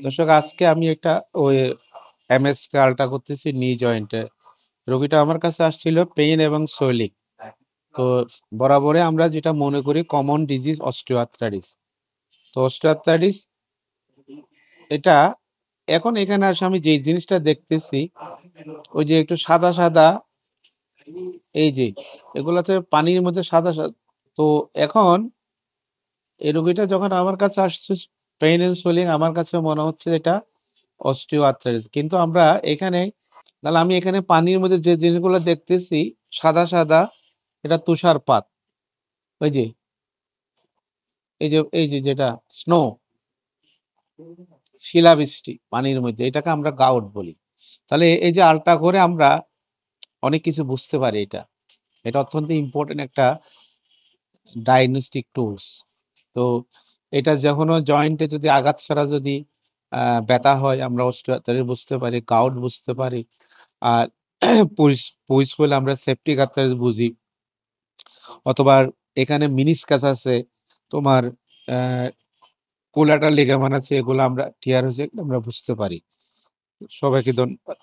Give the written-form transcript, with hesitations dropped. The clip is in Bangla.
দর্শক, আজকে আমি একটা ওই এমএসকে আলট্রা করতেছি নি জয়েন্টে। রোগীটা আমার কাছে আসছিল পেইন এবং সোয়েলিং। তো বরাবরে আমরা যেটা মনে করি কমন ডিজিজ অস্টিওআর্থ্রাইটিস। তো অস্টিওআর্থ্রাইটিস এটা এখন এখানে আসে আমি যে জিনিসটা দেখতেছি ওই যে একটু সাদা সাদা, এই যে এগুলাতে পানির মধ্যে সাদা সাদা। তো এখন এই রোগীটা যখন আমার কাছে আসছে পেইন এন্ড সোয়েলিং, আমার কাছে মনে হচ্ছে এটা অস্টিওআর্থ্রাইটিস। কিন্তু আমরা এখানে তাহলে আমি এখানে পানির মধ্যে যে জিনিসগুলো দেখতেছি সাদা সাদা, এটা তুষারপাত। ওই যে এই যে যেটা স্নো, শিলাবৃষ্টি পানির মধ্যে, এটাকে আমরা গাউট বলি। তাহলে এই যে আলট্রা করে আমরা অনেক কিছু বুঝতে পারি। এটা এটা অত্যন্ত ইম্পর্টেন্ট একটা ডায়াগনস্টিক টুলস। তো এটা যখনও জয়েন্টে যদি আঘাত ছাড়া যদি ব্যথা হয়, আমরা অস্টিওআর্থ্রাইটিস বুঝতে পারি, গাউট বুঝতে পারি। আর পুইস পুইস হলে আমরা সেপ্টিক আর্থ্রাইটিস বুঝি, অথবা এখানে মিনিসকাস আছে, তোমার কোলাটার লিগামেন্ট আছে, এগুলো আমরা টিয়ার হয়েছে আমরা বুঝতে পারি। সবাইকে ধন্যবাদ।